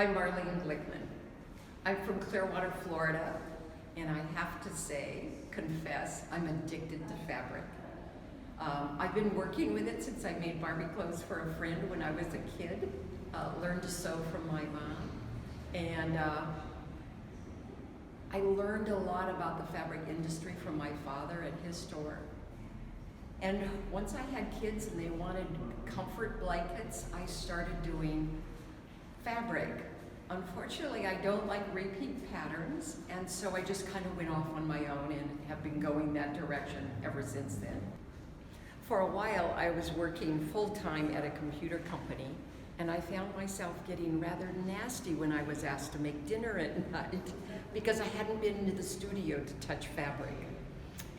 I'm Marlene Glickman. I'm from Clearwater, Florida, and I have to say, confess, I'm addicted to fabric. I've been working with it since I made Barbie clothes for a friend when I was a kid, learned to sew from my mom, and I learned a lot about the fabric industry from my father at his store. And once I had kids and they wanted comfort blankets, I started doing fabric. Unfortunately, I don't like repeat patterns, and so I just kind of went off on my own and have been going that direction ever since then. For a while, I was working full-time at a computer company, and I found myself getting rather nasty when I was asked to make dinner at night because I hadn't been into the studio to touch fabric.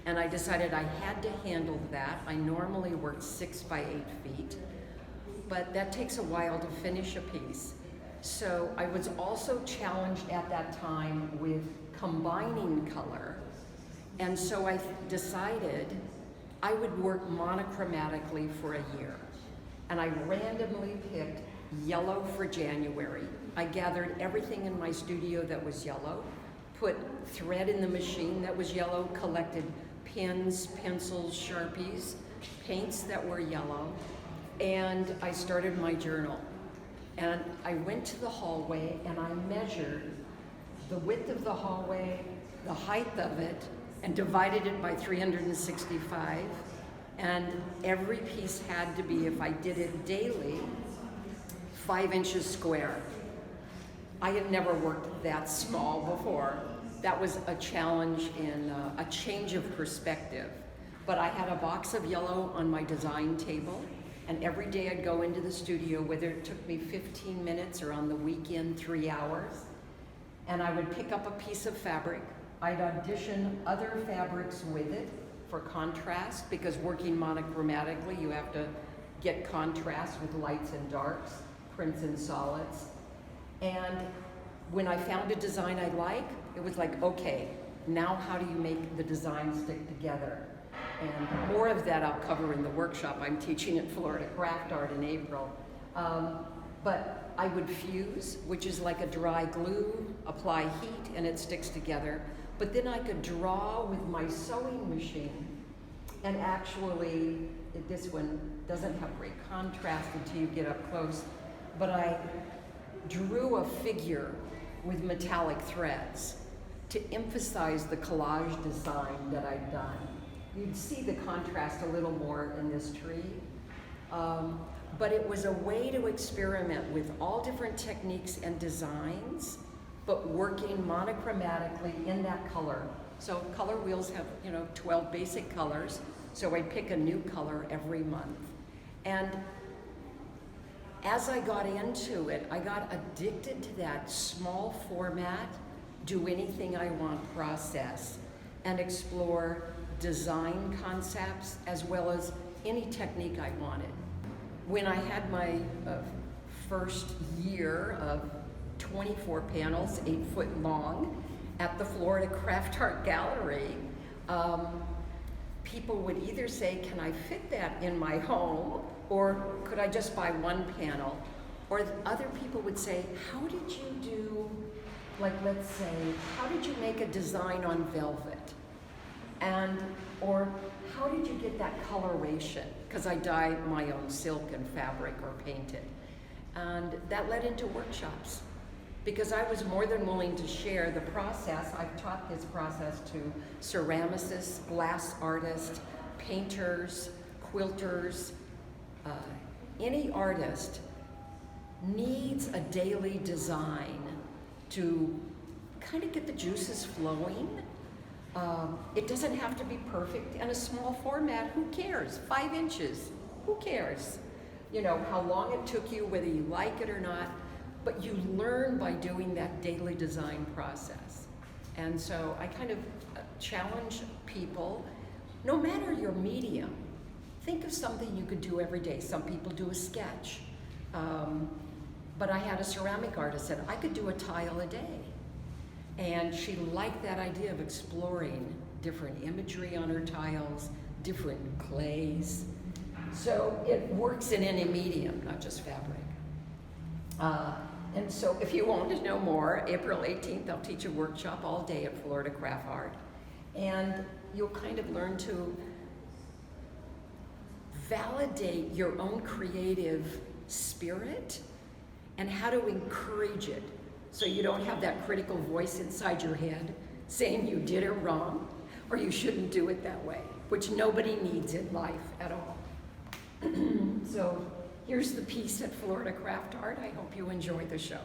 And I decided I had to handle that. I normally work 6 by 8 feet, but that takes a while to finish a piece. So I was also challenged at that time with combining color. And so I decided I would work monochromatically for a year. And I randomly picked yellow for January. I gathered everything in my studio that was yellow, put thread in the machine that was yellow, collected pens, pencils, Sharpies, paints that were yellow, and I started my journal. And I went to the hallway and I measured the width of the hallway, the height of it, and divided it by 365. And every piece had to be, if I did it daily, 5 inches square. I had never worked that small before. That was a challenge in a change of perspective. But I had a box of yellow on my design table, and every day I'd go into the studio, whether it took me 15 minutes or on the weekend 3 hours, and I would pick up a piece of fabric. I'd audition other fabrics with it for contrast, because working monochromatically, you have to get contrast with lights and darks, prints and solids. And when I found a design I like, it was like, okay, now how do you make the design stick together? And more of that I'll cover in the workshop I'm teaching at Florida CraftArt in April. But I would fuse, which is like a dry glue, apply heat, and it sticks together. But then I could draw with my sewing machine, and actually, this one doesn't have great contrast until you get up close, but I drew a figure with metallic threads to emphasize the collage design that I'd done. You'd see the contrast a little more in this tree, but it was a way to experiment with all different techniques and designs, but working monochromatically in that color. So color wheels have, 12 basic colors, so I pick a new color every month. And as I got into it, I got addicted to that small format, do anything I want process, and explore design concepts as well as any technique I wanted. When I had my first year of 24 panels, 8 foot long, at the Florida CraftArt Gallery, people would either say, can I fit that in my home, or could I just buy one panel? Or other people would say, how did you do, like let's say, how did you make a design on velvet? Or how did you get that coloration? Because I dye my own silk and fabric or paint it. And that led into workshops, because I was more than willing to share the process. I've taught this process to ceramicists, glass artists, painters, quilters. Any artist needs a daily design to kind of get the juices flowing. It doesn't have to be perfect in a small format. Who cares? 5 inches. Who cares? How long it took you, whether you like it or not. But you learn by doing that daily design process. And so I kind of challenge people, no matter your medium, think of something you could do every day. Some people do a sketch. But I had a ceramic artist said, I could do a tile a day. And she liked that idea of exploring different imagery on her tiles, different clays. So it works in any medium, not just fabric. And so if you want to know more, April 18th, I'll teach a workshop all day at Florida CraftArt. And you'll kind of learn to validate your own creative spirit and how to encourage it so you don't have that critical voice inside your head saying you did it wrong or you shouldn't do it that way, which nobody needs in life at all. So here's the piece at Florida CraftArt. I hope you enjoy the show.